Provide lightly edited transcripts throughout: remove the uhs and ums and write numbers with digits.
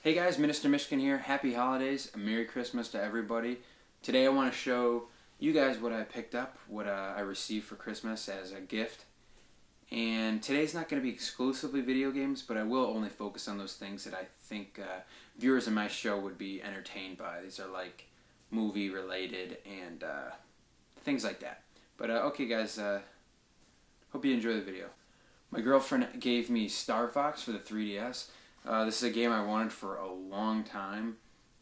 Hey guys, Minister Mishkin here. Happy holidays. A Merry Christmas to everybody. Today I want to show you guys what I picked up, what I received for Christmas as a gift. And today's not going to be exclusively video games, but I will only focus on those things that I think viewers of my show would be entertained by. These are like movie related and things like that. But okay guys, hope you enjoy the video. My girlfriend gave me Star Fox for the 3DS. This is a game I wanted for a long time,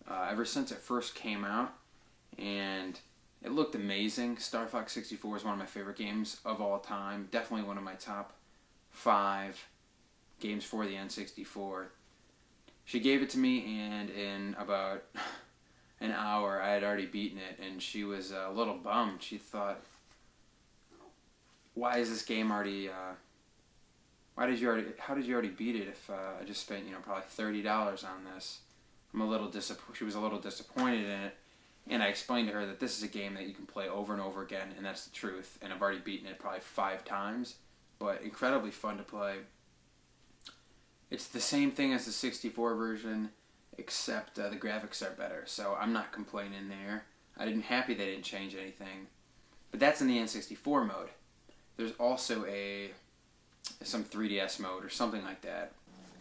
ever since it first came out, and it looked amazing. Star Fox 64 is one of my favorite games of all time, definitely one of my top 5 games for the N64. She gave it to me, and in about an hour I had already beaten it, and she was a little bummed. She thought, why is this game already... how did you already beat it if I just spent, probably $30 on this? She was a little disappointed in it, and I explained to her that this is a game that you can play over and over again, and that's the truth, and I've already beaten it probably 5 times, but incredibly fun to play. It's the same thing as the 64 version, except the graphics are better, so I'm not complaining there. I'm happy they didn't change anything, but that's in the N64 mode. There's also some 3DS mode or something like that.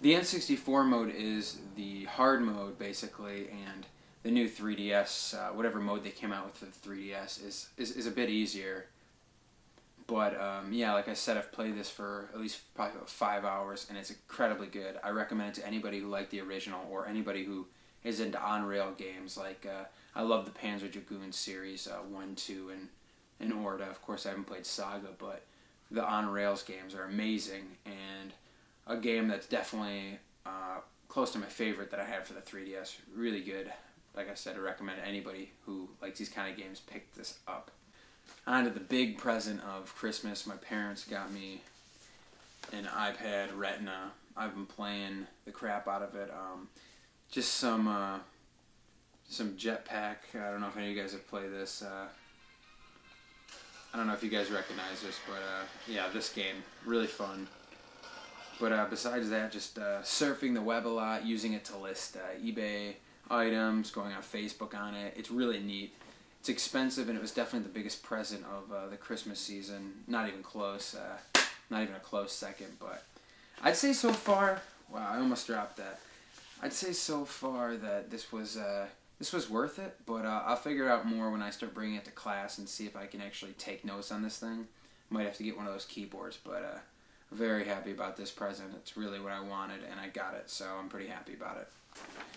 The N64 mode is the hard mode basically, and the new 3DS, whatever mode they came out with for the 3DS, is a bit easier. But yeah, like I said, I've played this for at least probably about 5 hours, and it's incredibly good. I recommend it to anybody who liked the original or anybody who is into on-rail games. Like I love the Panzer Dragoon series, 1, 2, and Orta. Of course, I haven't played Saga, but the on-rails games are amazing, and a game that's definitely close to my favorite that I had for the 3DS. Really good. Like I said, I recommend anybody who likes these kind of games pick this up. On to the big present of Christmas. My parents got me an iPad Retina. I've been playing the crap out of it. Just some Jetpack. I don't know if any of you guys have played this. I don't know if you guys recognize this, but yeah, this game, really fun. But besides that, just surfing the web a lot, using it to list eBay items, going on Facebook on it. It's really neat. It's expensive, and it was definitely the biggest present of the Christmas season. Not even close, not even a close second, but I'd say so far, wow, I almost dropped that. I'd say so far that this was worth it, but I'll figure out more when I start bringing it to class and see if I can actually take notes on this thing. Might have to get one of those keyboards, but very happy about this present. It's really what I wanted, and I got it, so I'm pretty happy about it.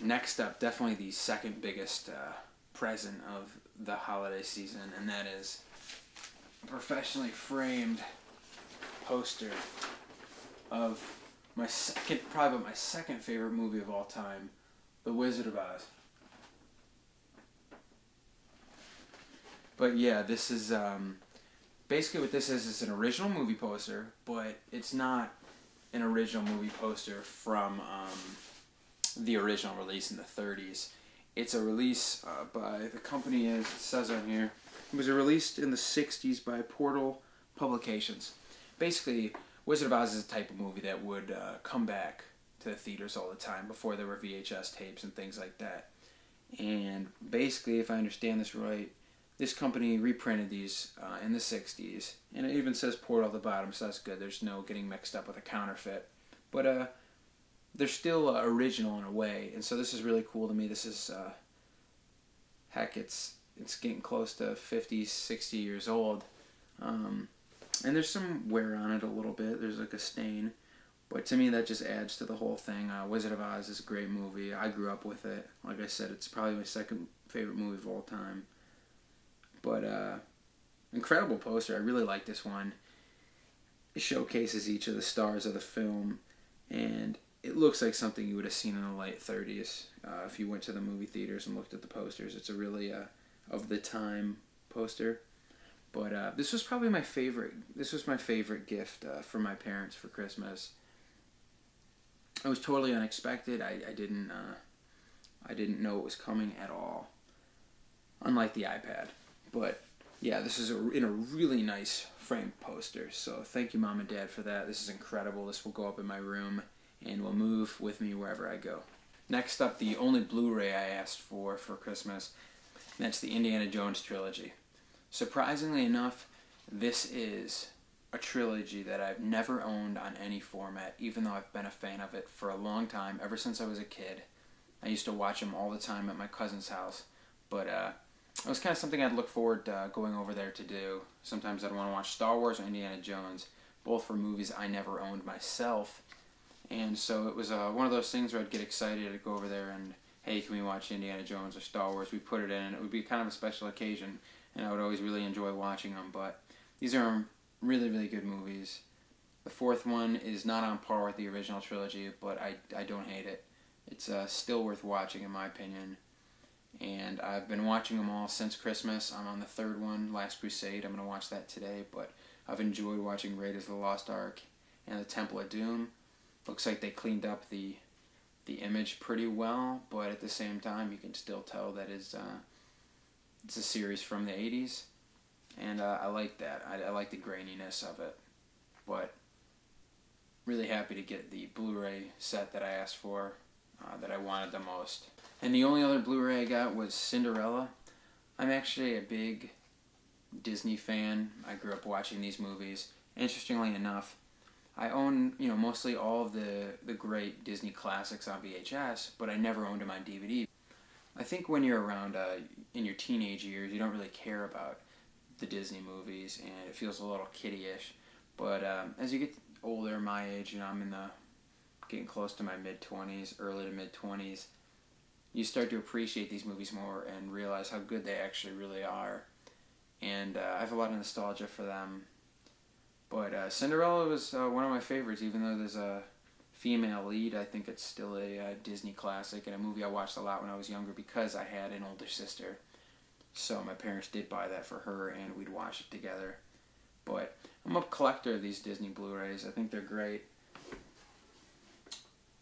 Next up, definitely the second biggest present of the holiday season, and that is a professionally framed poster of probably my second favorite movie of all time, The Wizard of Oz. But yeah, this is basically what this is. It's an original movie poster, but it's not an original movie poster from the original release in the 30s. It's a release by the company, as it says on here. It was released in the 60s by Portal Publications. Basically, Wizard of Oz is a type of movie that would come back to the theaters all the time before there were VHS tapes and things like that. And basically, if I understand this right, this company reprinted these in the 60s, and it even says Portal at the bottom, so that's good. There's no getting mixed up with a counterfeit. But they're still original in a way, and so this is really cool to me. This is, heck, it's getting close to 50, 60 years old. And there's some wear on it a little bit. There's like a stain. But to me, that just adds to the whole thing. Wizard of Oz is a great movie. I grew up with it. Like I said, it's probably my second favorite movie of all time. But incredible poster. I really like this one. It showcases each of the stars of the film, and it looks like something you would have seen in the late 30s if you went to the movie theaters and looked at the posters. It's a really of the time poster. But this was probably my favorite. This was my favorite gift for my parents for Christmas. It was totally unexpected. I didn't know it was coming at all. Unlike the iPad. But yeah, this is in a really nice framed poster. So thank you, Mom and Dad, for that. This is incredible. This will go up in my room and will move with me wherever I go. Next up, the only Blu-ray I asked for Christmas, and that's the Indiana Jones trilogy. Surprisingly enough, this is a trilogy that I've never owned on any format, even though I've been a fan of it for a long time, ever since I was a kid. I used to watch them all the time at my cousin's house, but it was kind of something I'd look forward to going over there to do. Sometimes I'd want to watch Star Wars or Indiana Jones, both for movies I never owned myself. And so it was one of those things where I'd get excited to go over there and, hey, can we watch Indiana Jones or Star Wars? We put it in, and it would be kind of a special occasion, and I would always really enjoy watching them. But these are really, really good movies. The fourth one is not on par with the original trilogy, but I don't hate it. It's still worth watching, in my opinion. And I've been watching them all since Christmas. I'm on the third one, Last Crusade. I'm going to watch that today, but I've enjoyed watching Raiders of the Lost Ark and the Temple of Doom. Looks like they cleaned up the image pretty well, but at the same time, you can still tell that it's a series from the 80s, and I like that. I like the graininess of it, but really happy to get the Blu-ray set that I asked for, that I wanted the most. And the only other Blu-ray I got was Cinderella. I'm actually a big Disney fan. I grew up watching these movies. Interestingly enough, I own, mostly all of the great Disney classics on VHS, but I never owned them on DVD. I think when you're around in your teenage years, you don't really care about the Disney movies, and it feels a little kiddie-ish. But as you get older, my age, I'm getting close to my mid-20s, early to mid-20s, you start to appreciate these movies more and realize how good they actually really are. And I have a lot of nostalgia for them. But Cinderella was one of my favorites, even though there's a female lead. I think it's still a Disney classic and a movie I watched a lot when I was younger because I had an older sister. So my parents did buy that for her, and we'd watch it together. But I'm a collector of these Disney Blu-rays. I think they're great.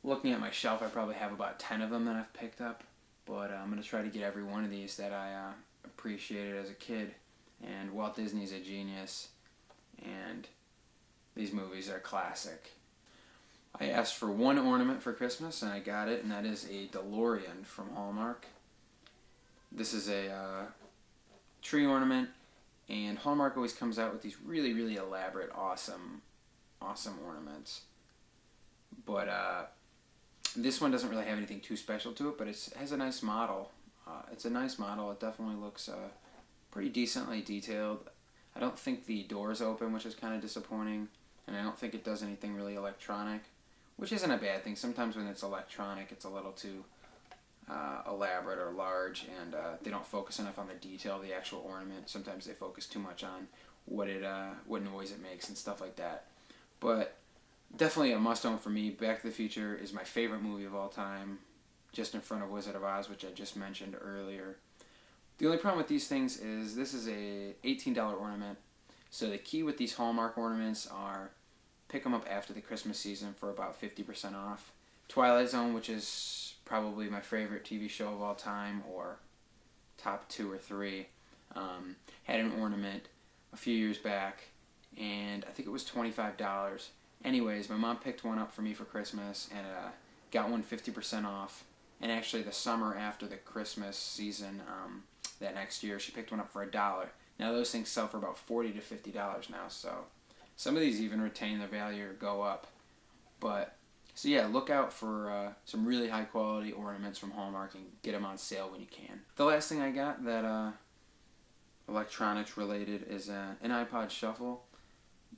Looking at my shelf, I probably have about 10 of them that I've picked up. But I'm going to try to get every one of these that I appreciated as a kid. And Walt Disney's a genius. And these movies are classic. I asked for one ornament for Christmas, and I got it, and that is a DeLorean from Hallmark. This is a tree ornament, and Hallmark always comes out with these really, really elaborate, awesome ornaments. But this one doesn't really have anything too special to it, but it has a nice model. It's a nice model. It definitely looks pretty decently detailed. I don't think the door's open, which is kind of disappointing, and I don't think it does anything really electronic, which isn't a bad thing. Sometimes when it's electronic, it's a little too elaborate or large, and they don't focus enough on the detail of the actual ornament. Sometimes they focus too much on what noise it makes and stuff like that. But definitely a must-own for me. Back to the Future is my favorite movie of all time, just in front of Wizard of Oz, which I just mentioned earlier. The only problem with these things is this is a $18 ornament. So the key with these Hallmark ornaments are pick them up after the Christmas season for about 50% off. Twilight Zone, which is probably my favorite TV show of all time, or top 2 or 3, had an ornament a few years back, and I think it was $25. Anyways, my mom picked one up for me for Christmas, and got one 50% off. And actually the summer after the Christmas season, that next year, she picked one up for $1. Now those things sell for about $40 to $50 now, so some of these even retain their value or go up. But so yeah, look out for some really high quality ornaments from Hallmark and get them on sale when you can. The last thing I got that electronics related is an iPod Shuffle.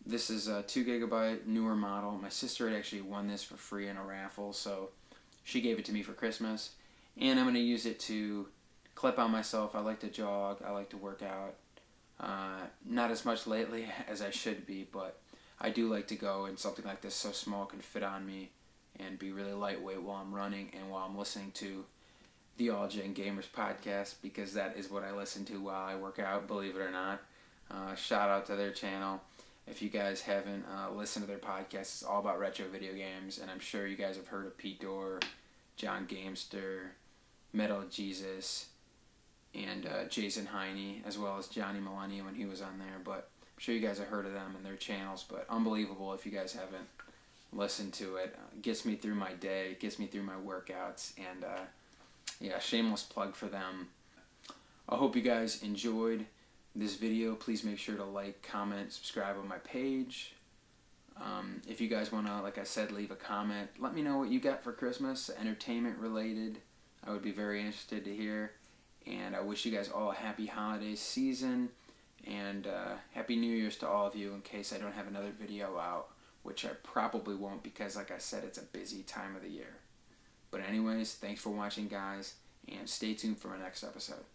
This is a 2 GB newer model. My sister had actually won this for free in a raffle, so she gave it to me for Christmas, and I'm going to use it to clip on myself. I like to jog. I like to work out. Not as much lately as I should be, but I do like to go, and something like this so small can fit on me and be really lightweight while I'm running and while I'm listening to the All Gen Gamers podcast, because that is what I listen to while I work out, believe it or not. Shout out to their channel. If you guys haven't listened to their podcast, it's all about retro video games, and I'm sure you guys have heard of Pete Dorr, John Gamester, Metal Jesus, and Jason Heine, as well as Johnny Millennium when he was on there. But I'm sure you guys have heard of them and their channels, but unbelievable if you guys haven't listen to it. It gets me through my day, it gets me through my workouts, and yeah, shameless plug for them. I hope you guys enjoyed this video. Please make sure to like, comment, subscribe on my page. If you guys want to, like I said, leave a comment. Let me know what you got for Christmas, entertainment related. I would be very interested to hear. And I wish you guys all a happy holiday season. And Happy New Year's to all of you, in case I don't have another video out, which I probably won't because, like I said, it's a busy time of the year. But anyways, thanks for watching, guys, and stay tuned for my next episode.